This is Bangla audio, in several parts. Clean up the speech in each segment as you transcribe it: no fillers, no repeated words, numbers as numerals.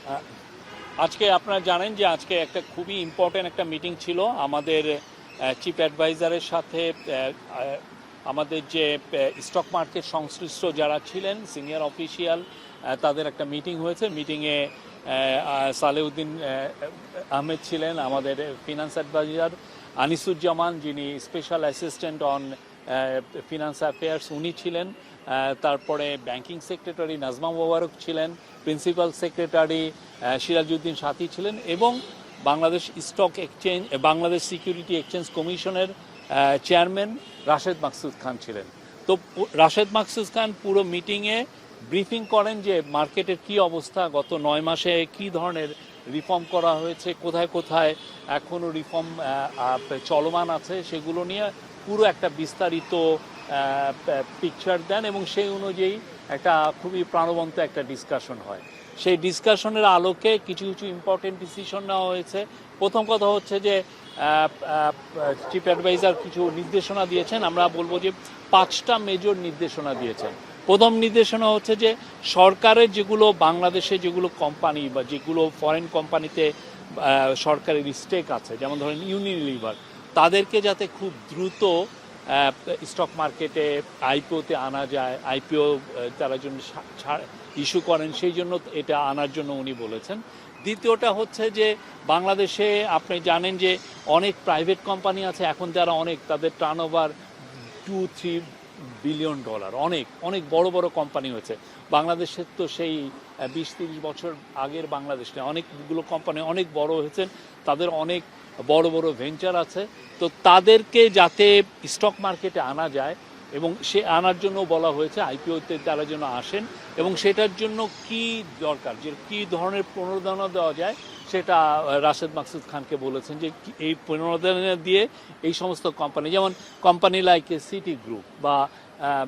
আহ, আজকে আপনারা জানেন যে আজকে একটা খুবই ইম্পর্টেন্ট একটা মিটিং ছিল আমাদের চিফ অ্যাডভাইজারের সাথে। আমাদের যে স্টক মার্কেট সংশ্লিষ্ট যারা ছিলেন সিনিয়র অফিসিয়াল, তাদের একটা মিটিং হয়েছে। মিটিংয়ে সালেউদ্দিন আহমেদ ছিলেন, আমাদের ফিনান্স অ্যাডভাইজার আনিসুজ্জামান যিনি special assistant on finance affairs উনি ছিলেন, তারপরে ব্যাংকিং সেক্রেটারি নাজমা মোবারক ছিলেন, প্রিন্সিপাল সেক্রেটারি সিরাজউদ্দিন সাথী ছিলেন, এবং Bangladesh stock exchange Bangladesh security exchange কমিশনের চেয়ারম্যান রাশেদ মাকসুদ খান ছিলেন। তো রাশেদ মাকসুদ খান পুরো মিটিংয়ে ব্রিফিং করেন যে মার্কেটের কি অবস্থা, গত 9 মাসে কি ধরনের রিফর্ম করা হয়েছে, কোথায় কোথায় এখনও রিফর্ম চলমান আছে, সেগুলো নিয়ে পুরো একটা বিস্তারিত পিকচার দেন, এবং সেই অনুযায়ী একটা খুবই প্রাণবন্ত একটা ডিসকাশন হয়। সেই ডিসকাশনের আলোকে কিছু কিছু ইম্পর্টেন্ট ডিসিশন নেওয়া হয়েছে। প্রথম কথা হচ্ছে যে চিফ অ্যাডভাইজার কিছু নির্দেশনা দিয়েছেন, আমরা বলবো যে 5টা মেজর নির্দেশনা দিয়েছেন। প্রথম নির্দেশনা হচ্ছে যে সরকারের যেগুলো বাংলাদেশে যেগুলো কোম্পানি বা যেগুলো ফরেন কোম্পানিতে সরকারের স্টেক আছে, যেমন ধরেন ইউনিলিভার, তাদেরকে যাতে খুব দ্রুত স্টক মার্কেটে আইপিওতে আনা যায়, আইপিও তারা জন্য ইস্যু করেন, সেই জন্য এটা আনার জন্য উনি বলেছেন। দ্বিতীয়টা হচ্ছে যে বাংলাদেশে আপনি জানেন যে অনেক প্রাইভেট কোম্পানি আছে এখন যারা তাদের টার্নওভার $2-3 বিলিয়ন, অনেক অনেক বড় বড় কোম্পানি হয়েছে। বাংলাদেশের তো সেই 20-30 বছর আগের বাংলাদেশ নেই, অনেকগুলো কোম্পানি অনেক বড় হয়েছেন, তাদের অনেক বড় বড় ভেঞ্চার আছে। তো তাদেরকে যাতে স্টক মার্কেটে আনা যায়, এবং সে আনার জন্য বলা হয়েছে আইপিওতে তারা যেন আসেন, এবং সেটার জন্য কি দরকার, যে কী ধরনের প্রণোদনা দেওয়া যায়, সেটা রাশেদ মাকসুদ খানকে বলেছেন যে এই প্রণোদনা দিয়ে এই সমস্ত কোম্পানি, যেমন কোম্পানি লাইক সিটি গ্রুপ বা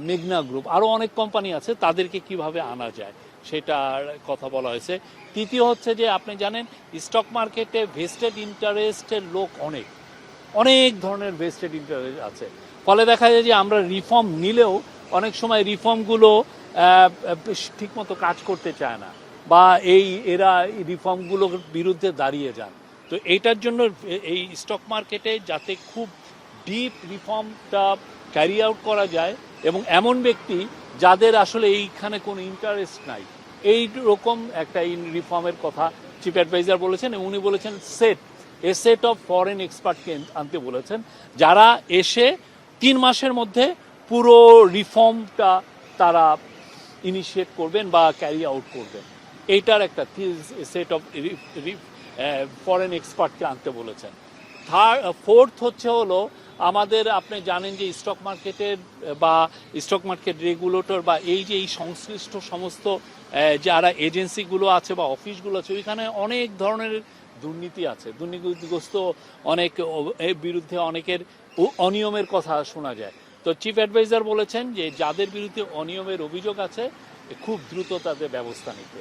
মেঘনা গ্রুপ, আরও অনেক কোম্পানি আছে, তাদেরকে কিভাবে আনা যায় সেটার কথা বলা হয়েছে। তৃতীয় হচ্ছে যে আপনি জানেন স্টক মার্কেটে ভেস্টেড ইন্টারেস্টের লোক অনেক অনেক ধরনের ভেস্টেড ইন্টারেস্ট আছে, ফলে দেখা যায় যে আমরা রিফর্ম নিলেও অনেক সময় রিফর্মগুলো ঠিকমতো কাজ করতে চায় না, বা এরা রিফর্মগুলোর বিরুদ্ধে দাঁড়িয়ে যান। তো এইটার জন্য এই স্টক মার্কেটে যাতে খুব ডিপ রিফর্মটা ক্যারি আউট করা যায়, এবং এমন ব্যক্তি যাদের আসলে এইখানে কোনো ইন্টারেস্ট নাই, এই রকম একটা রিফর্মের কথা চিফ অ্যাডভাইজার বলেছেন। এবং উনি বলেছেন সেট অফ ফরেন এক্সপার্টকে আনতে বলেছেন, যারা এসে 3 মাসের মধ্যে পুরো রিফর্মটা তারা ইনিশিয়েট করবেন বা ক্যারি আউট করবেন। এইটার একটা সেট অফ ফরেন এক্সপার্টকে আনতে বলেছেন। ফোর্থ হলো আমাদের, আপনি জানেন যে স্টক মার্কেটের বা স্টক মার্কেট রেগুলেটর বা এই সংশ্লিষ্ট সমস্ত যারা এজেন্সিগুলো আছে বা অফিসগুলো আছে, ওইখানে অনেক ধরনের দুর্নীতি আছে, দুর্নীতিগ্রস্ত অনেক বিরুদ্ধে অনেকের অনিয়মের কথা শোনা যায়। তো চিফ অ্যাডভাইজার বলেছেন যে যাদের বিরুদ্ধে অনিয়মের অভিযোগ আছে খুব দ্রুত তাদের ব্যবস্থা নিতে,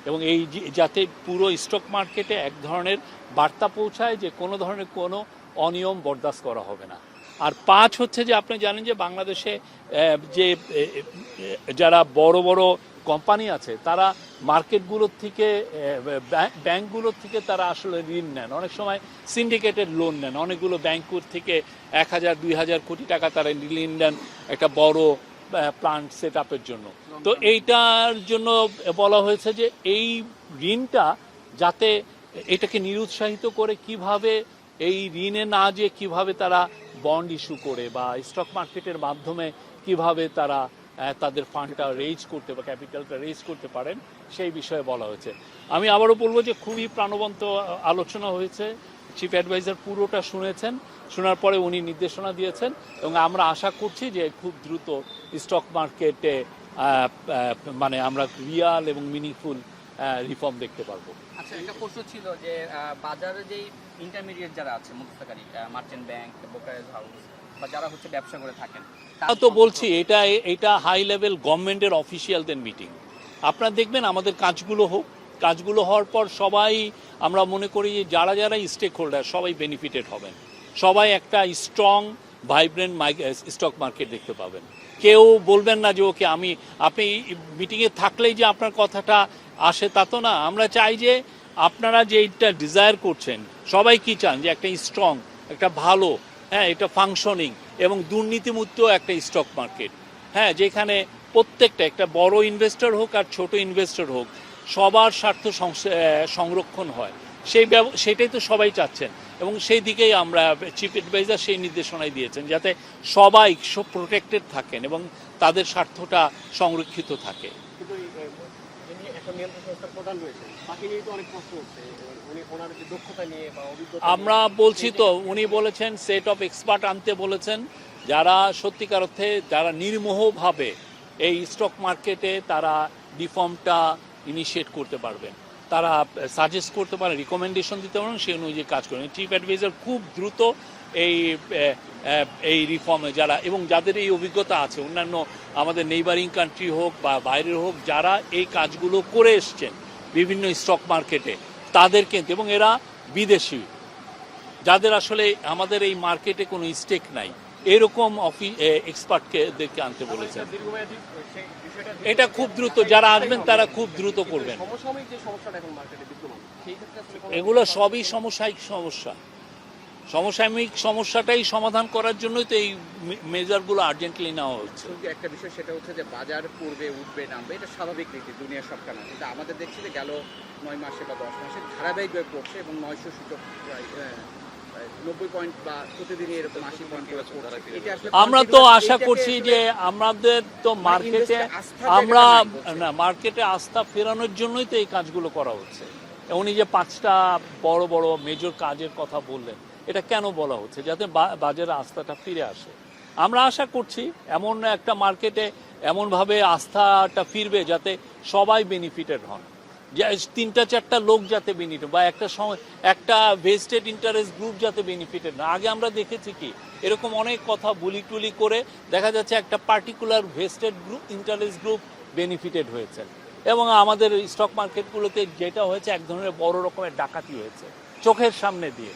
এবং এই যাতে পুরো স্টক মার্কেটে এক ধরনের বার্তা পৌঁছায় যে কোনো ধরনের কোনো অনিয়ম বরদাস্ত করা হবে না। আর 5 হচ্ছে যে আপনি জানেন যে বাংলাদেশে যে যারা বড় বড় কোম্পানি আছে তারা মার্কেটগুলোর থেকে ব্যাংকগুলোর থেকে তারা আসলে ঋণ নেন, অনেক সময় সিন্ডিকেটেড লোন নেন, অনেকগুলো ব্যাংকুর থেকে 1000-2000 কোটি টাকা তারা ঋণ নেন একটা বড় প্লান্ট সেট আপের জন্য। তো এইটার জন্য বলা হয়েছে যে এই ঋণটা যাতে এটাকে নিরুৎসাহিত করে কিভাবে এই ঋণে না যে কিভাবে তারা বন্ড ইস্যু করে বা স্টক মার্কেটের মাধ্যমে কিভাবে তারা তাদের ফান্ডটা রেজ করতে বা ক্যাপিটালটা রেজ করতে পারেন, সেই বিষয়ে বলা হয়েছে। আমি আবারও বলবো যে খুবই প্রাণবন্ত আলোচনা হয়েছে। চিফ অ্যাডভাইজার পুরোটা শুনেছেন, শোনার পরে উনি নির্দেশনা দিয়েছেন, এবং আমরা আশা করছি যে খুব দ্রুত স্টক মার্কেটে মানে আমরা রিয়াল এবং মিনিংফুল রিফর্ম দেখতে পারবো। আচ্ছা, একটা প্রশ্ন ছিল যে বাজারে যে ইন্টারমিডিয়েট যারা আছে, মধ্যস্থকারী, মার্চেন্ট ব্যাংক, ব্রোকারেজ হাউস বা যারা হচ্ছে ব্যবসা করে থাকেন, তো বলছি এটা হাই লেভেল গভর্নমেন্টের অফিসিয়ালদের মিটিং। আপনারা দেখবেন আমাদের কাজগুলো হওয়ার পর সবাই, আমরা মনে করি যে যারা যারা স্টেক হোল্ডার সবাই বেনিফিটেড হবেন, সবাই একটা স্ট্রং ভাইব্রেন্ট স্টক মার্কেট দেখতে পাবেন। কেউ বলবেন না যে ওকে আপনি মিটিংয়ে থাকলেই যে আপনার কথাটা আসে তা তো না। আমরা চাই যে আপনারা যে এইটা ডিজায়ার করছেন, সবাই কি চান যে একটা স্ট্রং, একটা ভালো, হ্যাঁ, এটা ফাংশনিং এবং দুর্নীতিমুক্ত একটা স্টক মার্কেট, হ্যাঁ, যেখানে প্রত্যেকটা, একটা বড় ইনভেস্টর হোক আর ছোট ইনভেস্টর হোক, সবার স্বার্থ সংরক্ষণ হয়। সেটাই তো সবাই চাচ্ছেন এবং সেই দিকেই আমরা চিফ অ্যাডভাইজার সেই নির্দেশনাই দিয়েছেন যাতে সবাই প্রোটেক্টেড থাকেন এবং তাদের স্বার্থটা সংরক্ষিত থাকে। কিন্তু যিনি এখন নিয়ন্ত্রণ সংস্থার প্রধান রয়েছেন তাকে নিয়ে তো অনেক প্রশ্ন উঠছে, উনি ওনার যে দক্ষতা নিয়ে বা অভিজ্ঞতা আমরা বলছি তো, উনি বলেছেন সেট অফ এক্সপার্ট আনতে বলেছেন, যারা সত্যিকার অর্থে যারা নির্মোহভাবে এই স্টক মার্কেটে তারা রিফর্মটা ইনিশিয়েট করতে পারবেন, তারা সাজেস্ট করতে পারেন, রিকমেন্ডেশন দিতে পারেন, সেই অনুযায়ী কাজ করেন। চিফ অ্যাডভাইজার খুব দ্রুত এই রিফর্মে যারা এবং যাদের এই অভিজ্ঞতা আছে, অন্যান্য আমাদের নেইবারিং কান্ট্রি হোক বা বাইরের হোক, যারা এই কাজগুলো করে এসছেন বিভিন্ন স্টক মার্কেটে, তাদেরকে, এবং এরা বিদেশি, যাদের আসলে আমাদের এই মার্কেটে কোনো স্টেক নাই, এরকম এক্সপার্টদেরকে আনতে বলেছেন। দীর্ঘমেয়াদী বিষয়টা এটা খুব দ্রুত, যারা আসবেন তারা খুব দ্রুত করবেন। সমসাময়িক যে সমস্যাটা এখন মার্কেটে বিদ্যমান, সেই ক্ষেত্রে আসলে কোনো- এগুলো সবই সমসাময়িক সমস্যা। সমসাময়িক সমস্যাটাই সমাধান করার জন্যই তো এই মেজারগুলো আর্জেন্টলি নেওয়া হচ্ছে। কিন্তু একটা বিষয় সেটা হচ্ছে যে বাজার পড়বে উঠবে নামবে, এটা স্বাভাবিক রীতি দুনিয়ার সবখানে। কিন্তু আমাদের দেখছি যে গেল 9 মাসে বা 10 মাসে ধারাবাহিকভাবে পড়ছে এবং 900 সূচক প্রায় 90 পয়েন্ট বা প্রতিদিনই এরকম 80 পয়েন্ট করে পড়ছে। এটা আসলে আমরা তো continuous আশা এইটাকে করছি আসলে যে আমাদের তো মার্কেটে investor আস্থা আমরা জায়গাটা নাই বলছে। না, মার্কেটে আস্থা ফেরানোর জন্যই তো এই কাজগুলো করা হচ্ছে। উনি যে 5টা বড় বড় মেজর কাজের কথা বললেন, এটা কেন বলা হচ্ছে? যাতে বাজারে আস্থাটা ফিরে আসে। আমরা আশা করছি এমন একটা মার্কেটে এমনভাবে আস্থাটা ফিরবে যাতে সবাই বেনিফিটেড হন, যে 3-4টা লোক যাতে বেনিফিট, বা একটা ভেস্টেড ইন্টারেস্ট গ্রুপ যাতে বেনিফিটেড না। আগে আমরা দেখেছি কি এরকম অনেক কথা বুলি টুলি করে দেখা যাচ্ছে একটা particular vested group, interest group benefited হয়েছে, এবং আমাদের স্টক মার্কেটগুলোতে যেটা হয়েছে এক ধরনের বড় রকমের ডাকাতি হয়েছে চোখের সামনে দিয়ে।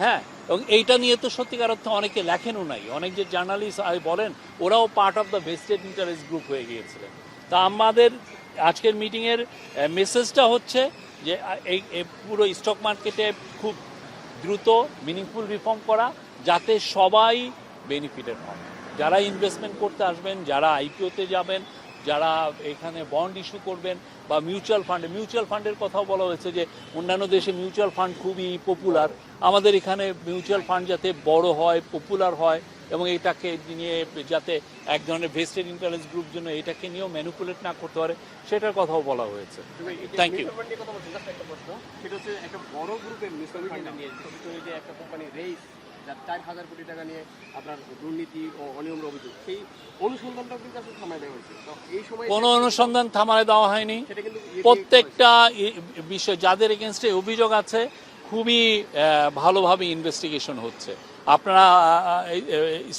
হ্যাঁ, এবং এইটা নিয়ে তো সত্যিকার অর্থে অনেকে লেখেনও নাই, অনেক যে জার্নালিস্ট বলেন ওরাও part of the vested interest group হয়ে গিয়েছিলেন। তা আমাদের আজকের মিটিংয়ের মেসেজটা হচ্ছে যে এই পুরো স্টক মার্কেটে খুব দ্রুত মিনিংফুল রিফর্ম করা, যাতে সবাই বেনিফিটেড হন, যারা ইনভেস্টমেন্ট করতে আসবেন, যারা আইপিওতে যাবেন, যারা এখানে বন্ড ইস্যু করবেন, বা মিউচুয়াল ফান্ডের কথাও বলা হয়েছে যে অন্যান্য দেশে মিউচুয়াল ফান্ড খুবই পপুলার, আমাদের এখানে মিউচুয়াল ফান্ড যাতে বড় হয়, পপুলার হয়, এবং এটাকে নিয়ে যাতে এক ধরনের ভেস্টেড ইন্টারেস্ট গ্রুপ জন্য এটাকে নিয়েও ম্যানিপুলেট না করতে পারে, সেটার কথাও বলা হয়েছে। Thank you. মিউচুয়াল ফান্ড নিয়ে কথা বলছেন, জাস্ট একটা প্রশ্ন, সেটা হচ্ছে একটা বড় গ্রুপের মিউচুয়াল ফান্ড নিয়ে যে একটা কোম্পানি রেইস যার 4,000 কোটি টাকা নিয়ে আপনার দুর্নীতি ও অনিয়মের অভিযোগ, সেই অনুসন্ধানটাও কিন্তু আসলে থামায় দেওয়া হয়েছে। তো এই সময় কোনো অনুসন্ধান থামায় দেওয়া হয়নি। সেটা কিন্তু প্রত্যেকটা বিষয় যাদের এগেনস্টে অভিযোগ আছে খুবই ভালোভাবে ইনভেস্টিগেশন হচ্ছে। আপনারা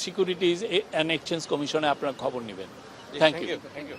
সিকিউরিটিজ অ্যান্ড এক্সচেঞ্জ কমিশনে আপনারা খবর নেবেন। Thank you. Thank you.